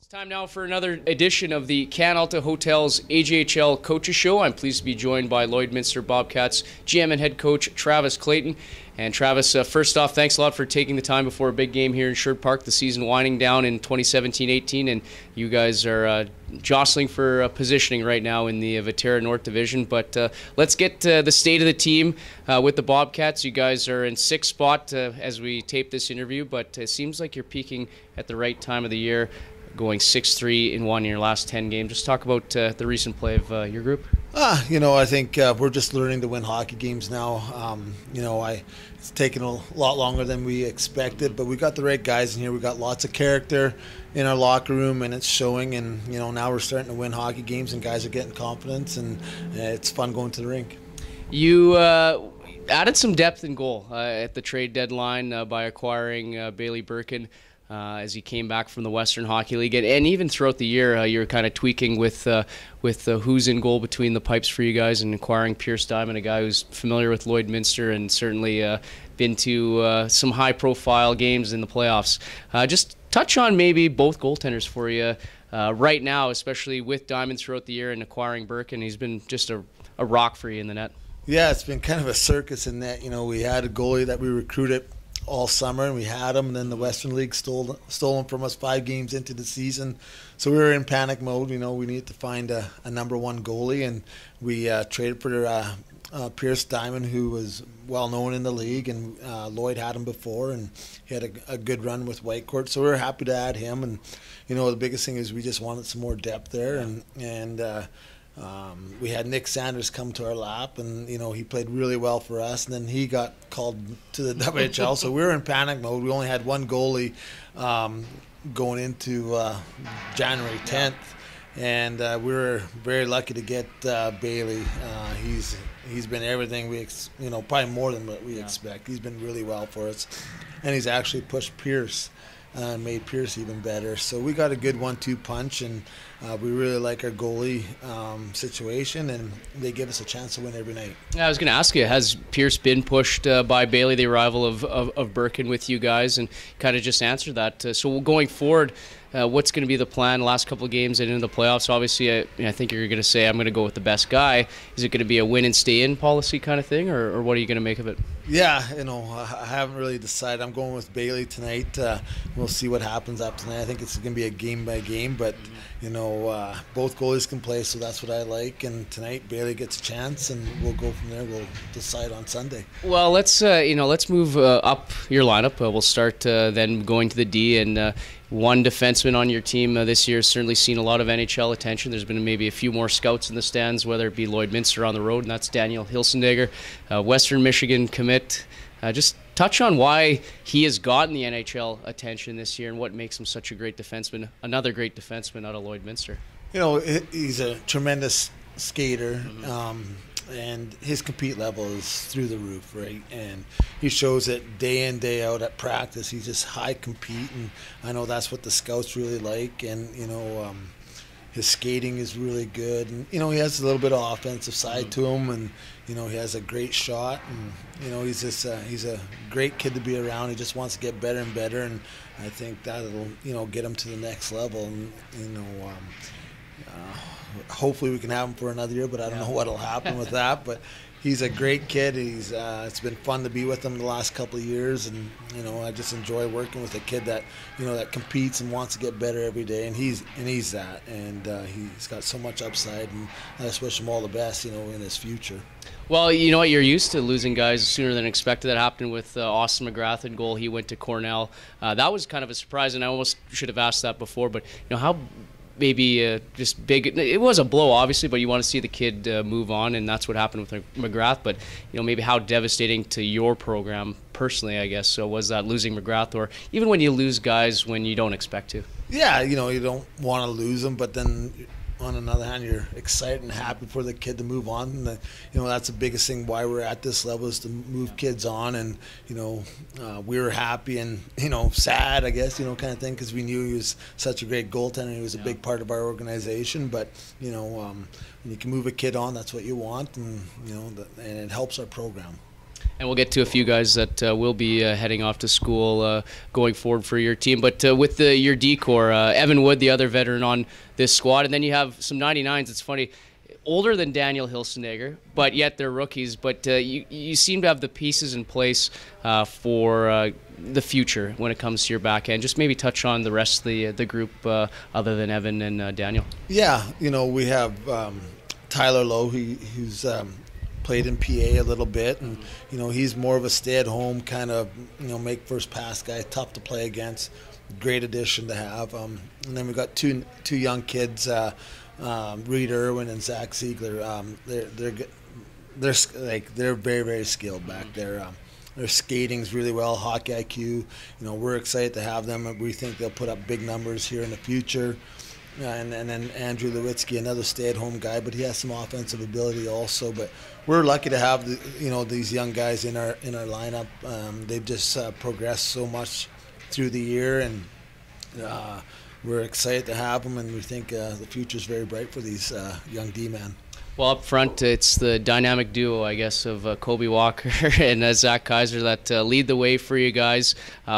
Time now for another edition of the Canalta Hotel's AJHL Coaches Show. I'm pleased to be joined by Lloydminster Bobcats GM and head coach Travis Clayton. And Travis, first off, thanks a lot for taking the time before a big game here in Sherwood Park. The season winding down in 2017-18, and you guys are jostling for positioning right now in the Viterra North Division. But let's get the state of the team with the Bobcats. You guys are in sixth spot as we tape this interview, but it seems like you're peaking at the right time of the year, going 6-3 in one of your last 10 games. Just talk about the recent play of your group. I think we're just learning to win hockey games now. It's taken a lot longer than we expected, but we got the right guys in here. We got lots of character in our locker room, and it's showing. And now we're starting to win hockey games, and guys are getting confidence, and it's fun going to the rink. You added some depth in goal at the trade deadline by acquiring Bailey Birkin. As he came back from the Western Hockey League, and even throughout the year, you were kind of tweaking with who's in goal between the pipes for you guys, and acquiring Pierce Diamond, a guy who's familiar with Lloydminster and certainly been to some high-profile games in the playoffs. Just touch on maybe both goaltenders for you right now, especially with Diamond throughout the year and acquiring Birkin. He's been just a rock for you in the net. Yeah, it's been kind of a circus in that. We had a goalie that we recruited all summer, and we had him, and then the Western League stole him from us 5 games into the season. So we were in panic mode. We needed to find a number one goalie, and we traded for Pierce Diamond, who was well known in the league, and Lloyd had him before, and he had a good run with Whitecourt. So we were happy to add him, and the biggest thing is we just wanted some more depth there, and we had Nick Sanders come to our lap, and he played really well for us, and then he got called to the WHL. So we were in panic mode. We only had one goalie going into January 10th, and we were very lucky to get Bailey. He's been everything we probably more than what we expect. He's been really well for us, and he's actually pushed Pierce. Made Pierce even better. So we got a good 1-2 punch, and we really like our goalie situation, and they give us a chance to win every night. I was going to ask you, has Pierce been pushed by Bailey, the arrival of Birkin, with you guys, and kind of just answered that. So going forward, what's going to be the plan the last couple of games and into the playoffs? Obviously, I think you're going to say I'm going to go with the best guy. Is it going to be a win and stay in policy kind of thing, or what are you going to make of it? Yeah, I haven't really decided. I'm going with Bailey tonight. We'll see what happens after tonight. I think it's going to be a game by game, but both goalies can play, so that's what I like. And tonight Bailey gets a chance, and we'll go from there. We'll decide on Sunday. Well, let's move up your lineup. We'll start then going to the D, and one defenseman on your team this year has certainly seen a lot of NHL attention. There's been maybe a few more scouts in the stands, whether it be Lloydminster on the road, and that's Daniel Hilsendegger, Western Michigan commit. Just touch on why he has gotten the NHL attention this year and what makes him such a great defenseman, another great defenseman out of Lloydminster. He's a tremendous skater. And his compete level is through the roof, right? And he shows it day in, day out at practice. He's just high compete, and I know that's what the scouts really like. And his skating is really good, and he has a little bit of offensive side to him, and he has a great shot, and he's a great kid to be around. He just wants to get better and better, and I think that'll get him to the next level. And hopefully we can have him for another year, but I don't know what'll happen with that. But he's a great kid. It's been fun to be with him the last couple of years, and I just enjoy working with a kid that that competes and wants to get better every day. And he's that, and he's got so much upside, and I just wish him all the best, in his future. Well, you know what, you're used to losing guys sooner than expected. That happened with Austin McGrath in goal. He went to Cornell. That was kind of a surprise, and I almost should have asked that before. But how maybe just big. It was a blow, obviously, but you want to see the kid move on, and that's what happened with McGrath. But maybe how devastating to your program personally, I guess. So was that losing McGrath, or even when you lose guys when you don't expect to? Yeah, you don't want to lose them, but then on another hand, you're excited and happy for the kid to move on. And that's the biggest thing why we're at this level, is to move kids on. And we were happy and sad, I guess, kind of thing, because we knew he was such a great goaltender. He was a big part of our organization. But when you can move a kid on, that's what you want, and and it helps our program. And we'll get to a few guys that will be heading off to school going forward for your team. But with your D-core, Evan Wood, the other veteran on this squad, and then you have some 99s. It's funny, older than Daniel Hilsenegger, but yet they're rookies. But you seem to have the pieces in place for the future when it comes to your back end. Just maybe touch on the rest of the group other than Evan and Daniel. Yeah, we have Tyler Lowe, who's played in PA a little bit, and he's more of a stay-at-home kind of make first pass guy, tough to play against. Great addition to have. And then we've got two young kids, Reed Irwin and Zach Ziegler. They're very, very skilled back there. Their skating's really well, hockey IQ. We're excited to have them. We think they'll put up big numbers here in the future. And then Andrew Lewitsky, another stay-at-home guy, but he has some offensive ability also. But we're lucky to have these young guys in our lineup. They've just progressed so much through the year, and we're excited to have them. And we think the future's very bright for these young D-men. Well, up front, it's the dynamic duo, I guess, of Kobe Walker and Zach Kaiser that lead the way for you guys,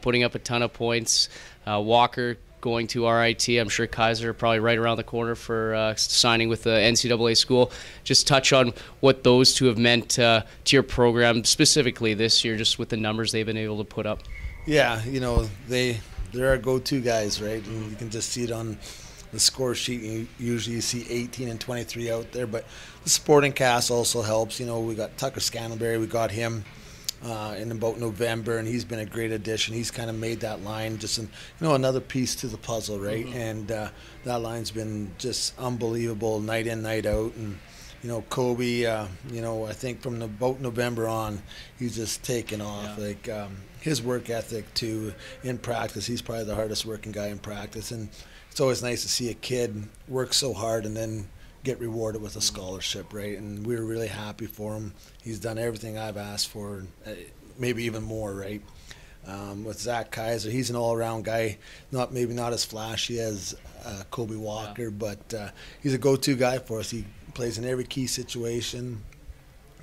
putting up a ton of points. Walker going to RIT. I'm sure Kaiser probably right around the corner for signing with the NCAA school. Just touch on what those two have meant to your program specifically this year, just with the numbers they've been able to put up. Yeah, they're our go-to guys, right? And you can just see it on the score sheet. Usually you see 18 and 23 out there, but the supporting cast also helps. We got Tucker Scantlebury. We got him in about November, and he's been a great addition. He's kind of made that line just another piece to the puzzle, right? Mm-hmm. And that line's been just unbelievable night in, night out. And Kobe, I think from about November on, he's just taken off. Yeah. His work ethic too in practice. He's probably the hardest working guy in practice, and it's always nice to see a kid work so hard and then get rewarded with a scholarship, right? And we're really happy for him. He's done everything I've asked for, maybe even more, right? With Zach Kaiser, he's an all-around guy, maybe not as flashy as Kobe Walker, but he's a go-to guy for us. He plays in every key situation,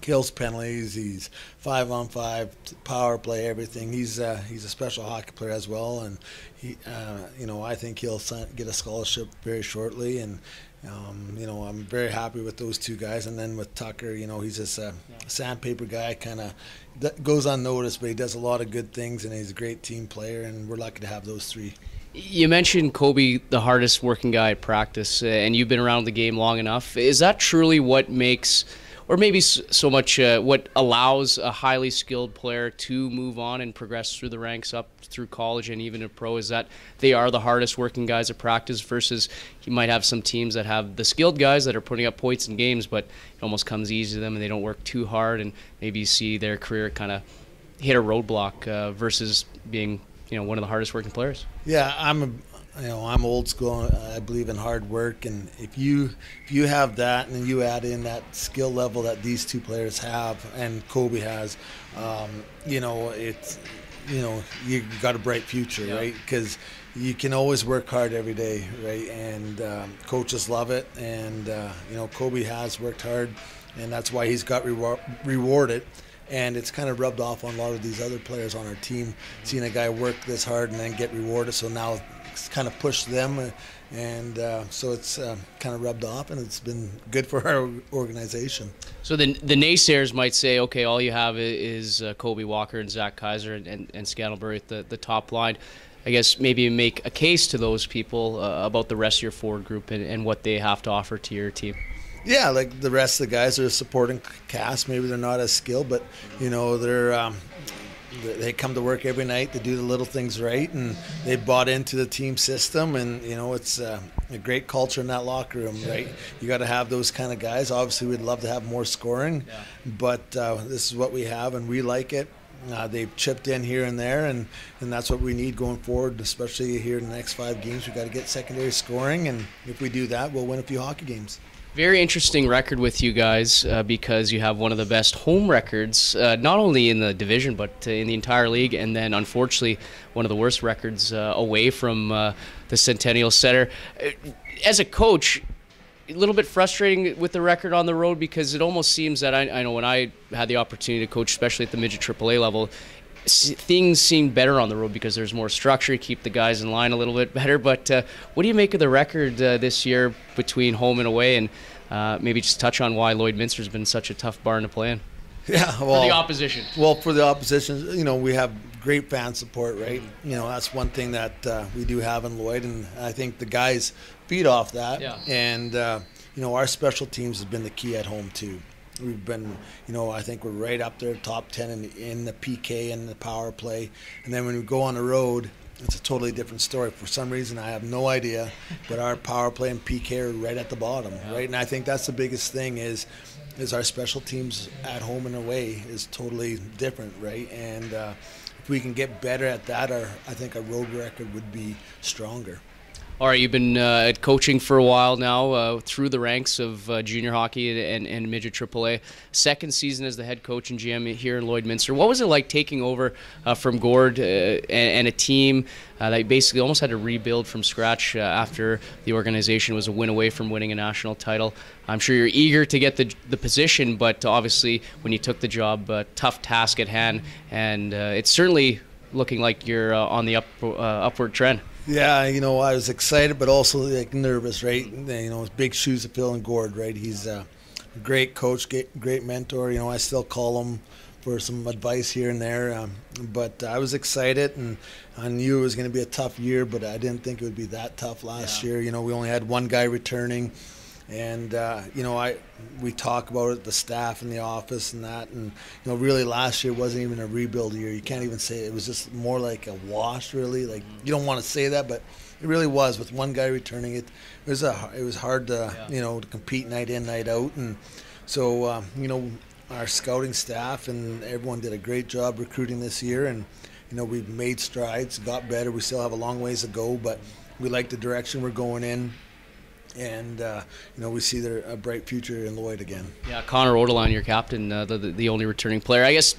kills penalties, he's 5-on-5, power play, everything. He's a special hockey player as well, and he, I think he'll get a scholarship very shortly, and I'm very happy with those two guys. And then with Tucker, he's just a sandpaper guy, kind of goes unnoticed, but he does a lot of good things, and he's a great team player, and we're lucky to have those three. You mentioned Kobe, the hardest working guy at practice, and you've been around the game long enough. Is that truly what makes, or maybe so much what allows a highly skilled player to move on and progress through the ranks up through college and even a pro, is that they are the hardest working guys at practice versus you might have some teams that have the skilled guys that are putting up points in games, but it almost comes easy to them and they don't work too hard, and maybe you see their career kind of hit a roadblock versus being one of the hardest working players. Yeah, I'm old school. I believe in hard work, and if you have that, and you add in that skill level that these two players have, and Kobe has, you got a bright future, right? Because you can always work hard every day, right? And coaches love it, and Kobe has worked hard, and that's why he's got rewarded. And it's kind of rubbed off on a lot of these other players on our team, seeing a guy work this hard and then get rewarded. So now it's kind of pushed them, and so it's kind of rubbed off, and it's been good for our organization. So the naysayers might say, okay, all you have is Kobe Walker and Zach Kaiser and Scantlebury at the top line. I guess maybe make a case to those people about the rest of your forward group and what they have to offer to your team. Yeah, like the rest of the guys are a supporting cast. Maybe they're not as skilled, but they come to work every night. They do the little things right, and they bought into the team system. And it's a great culture in that locker room, right? You got to have those kind of guys. Obviously, we'd love to have more scoring, but this is what we have, and we like it. They've chipped in here and there, and that's what we need going forward, especially here in the next 5 games. We've got to get secondary scoring, and if we do that, we'll win a few hockey games. Very interesting record with you guys because you have one of the best home records, not only in the division but in the entire league, and then unfortunately one of the worst records away from the Centennial Center. As a coach, a little bit frustrating with the record on the road, because it almost seems that I know when I had the opportunity to coach, especially at the midget AAA level, things seem better on the road because there's more structure, keep the guys in line a little bit better. But what do you make of the record this year between home and away, and maybe just touch on why Lloydminster's been such a tough barn to play in? Yeah, well, for the opposition. Well, for the opposition, you know, we have great fan support, right? You know, that's one thing that we do have in Lloyd, and I think the guys feed off that. Yeah. And you know, our special teams has been the key at home too. We've been, you know, I think we're right up there, top 10 in the PK and the power play. And then when we go on the road, it's a totally different story. For some reason, I have no idea, but our power play and PK are right at the bottom, right? And I think that's the biggest thing is our special teams at home and away is totally different, right? And if we can get better at that, I think our road record would be stronger. All right, you've been coaching for a while now, through the ranks of junior hockey and midget AAA. Second season as the head coach and GM here in Lloydminster. What was it like taking over from Gord and a team that basically almost had to rebuild from scratch after the organization was a win away from winning a national title? I'm sure you're eager to get the position, but obviously when you took the job, tough task at hand, and it's certainly looking like you're on the upward trend. Yeah, you know, I was excited, but also like nervous, right? You know, it's big shoes to fill in Gord, right? He's a great coach, great mentor. You know, I still call him for some advice here and there. But I was excited, and I knew it was going to be a tough year, but I didn't think it would be that tough last year. You know, we only had one guy returning. And, you know, we talk about it, the staff in the office and that. And, you know, really last year wasn't even a rebuild year. You can't even say it. It was just more like a wash, really. Like, you don't want to say that, but it really was. With one guy returning, it was hard to, you know, to compete night in, night out. And so, you know, our scouting staff and everyone did a great job recruiting this year. And, you know, we've made strides, got better. We still have a long ways to go, but we like the direction we're going in. And, you know, we see a bright future in Lloyd again. Yeah, Connor Odeline, your captain, the only returning player. I guess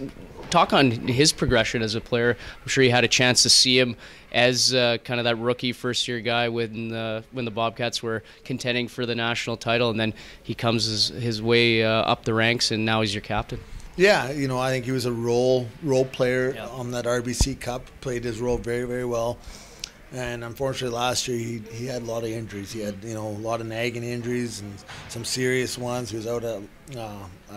talk on his progression as a player. I'm sure you had a chance to see him as kind of that rookie first-year guy when the Bobcats were contending for the national title, and then he comes his way up the ranks, and now he's your captain. Yeah, you know, I think he was a role player on that RBC Cup, played his role very, very well. And unfortunately, last year he had a lot of injuries. He had, you know, a lot of nagging injuries and some serious ones. He was out at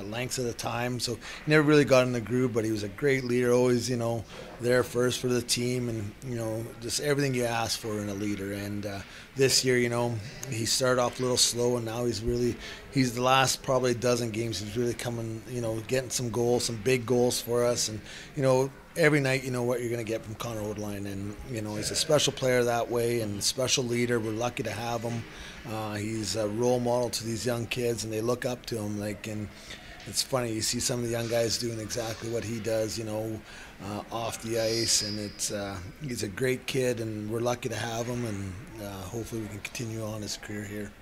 lengths at a time, so he never really got in the groove. But he was a great leader, always, you know, there first for the team, and you know, just everything you ask for in a leader. And this year, you know, he started off a little slow, and now he's the last probably dozen games he's really coming, you know, getting some goals, some big goals for us, and you know. Every night you know what you're going to get from Connor Odeline, and you know he's a special player that way and a special leader. We're lucky to have him. He's a role model to these young kids, and they look up to him. Like, and it's funny, you see some of the young guys doing exactly what he does, you know, off the ice, and he's a great kid, and we're lucky to have him, and hopefully we can continue on his career here.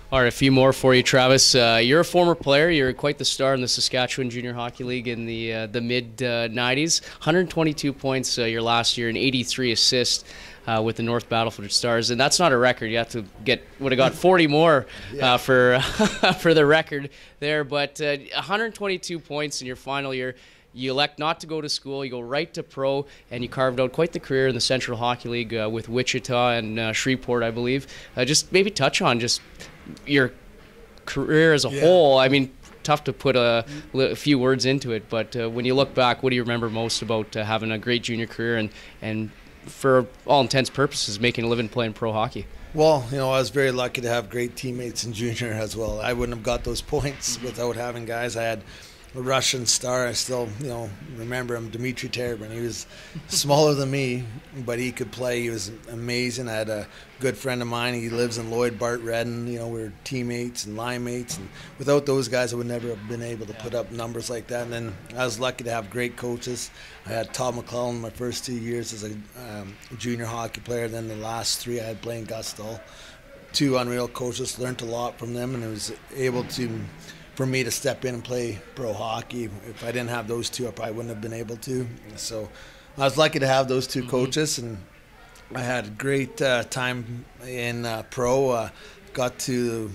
All right, a few more for you, Travis. You're a former player. You're quite the star in the Saskatchewan Junior Hockey League in the mid-90s. 122 points your last year and 83 assists with the North Battleford Stars. And that's not a record. You have to would have got 40 more for the record there. But 122 points in your final year. You elect not to go to school, you go right to pro, and you carved out quite the career in the Central Hockey League with Wichita and Shreveport, I believe. Just maybe touch on just your career as a whole. I mean, tough to put a few words into it, but when you look back, what do you remember most about having a great junior career and for all intents and purposes, making a living playing pro hockey? Well, you know, I was very lucky to have great teammates in junior as well. I wouldn't have got those points without having guys. I had a Russian star. I still, you know, remember him, Dmitry Terabin. He was smaller than me, but he could play. He was amazing. I had a good friend of mine. He lives in Lloyd, Bart Redden. You know, we were teammates and line mates. And without those guys, I would never have been able to put up numbers like that. And then I was lucky to have great coaches. I had Todd McClellan my first 2 years as a junior hockey player. Then the last 3 I had Blaine Gustall. 2 unreal coaches. Learned a lot from them, and I was able to for me to step in and play pro hockey. If I didn't have those 2, I probably wouldn't have been able to. So I was lucky to have those 2 coaches, and I had a great time in pro. Got to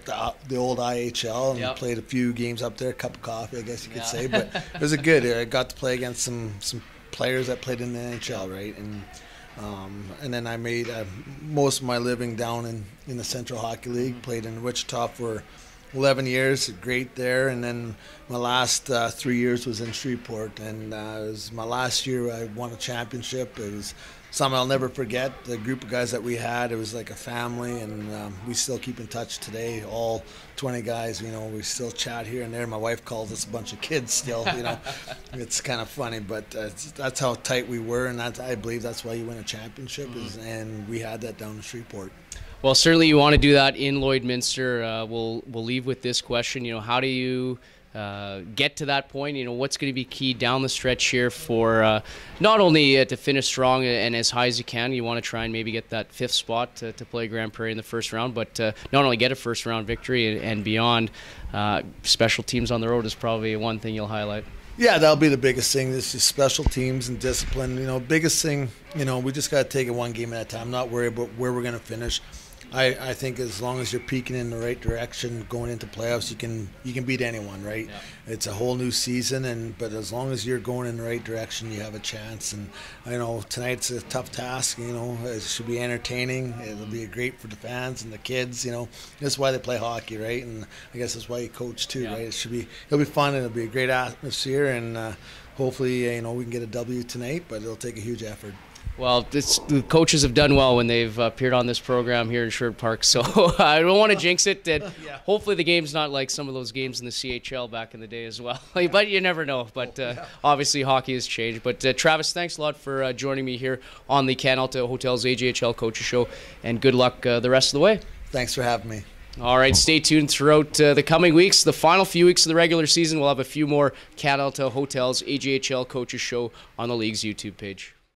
the old IHL and played a few games up there, a cup of coffee, I guess you could say. But it was I got to play against some players that played in the NHL, right? And then I made most of my living down in the Central Hockey League. Played in Wichita for 11 years, great there. And then my last 3 years was in Shreveport. And it was my last year I won a championship. It was something I'll never forget. The group of guys that we had, it was like a family, and we still keep in touch today. All 20 guys, we still chat here and there. My wife calls us a bunch of kids still, It's kind of funny, but that's how tight we were, and I believe that's why you win a championship, and we had that down in Shreveport. Well, certainly you want to do that in Lloydminster. We'll leave with this question. How do you get to that point? What's going to be key down the stretch here for not only to finish strong and as high as you can. You want to try and maybe get that 5th spot to play Grand Prairie in the first round, but not only get a first round victory and beyond. Special teams on the road is probably one thing you'll highlight. Yeah, that'll be the biggest thing. This is special teams and discipline. Biggest thing, we just got to take it one game at a time, not worry about where we're going to finish. I think as long as you're peaking in the right direction going into playoffs, you can beat anyone, right? Yeah. It's a whole new season, but as long as you're going in the right direction, you have a chance. And I know tonight's a tough task. It should be entertaining. It'll be great for the fans and the kids. That's why they play hockey, right? And I guess that's why you coach too, right? It'll be fun, and it'll be a great atmosphere, and hopefully, we can get a W tonight. But it'll take a huge effort. Well, the coaches have done well when they've appeared on this program here in Sherwood Park, so I don't want to jinx it. And hopefully the game's not like some of those games in the CHL back in the day as well. But you never know. But obviously hockey has changed. But Travis, thanks a lot for joining me here on the Canalta Hotels AJHL Coaches Show, and good luck the rest of the way. Thanks for having me. All right, stay tuned throughout the coming weeks. The final few weeks of the regular season, we'll have a few more Canalta Hotels AJHL Coaches Show on the league's YouTube page.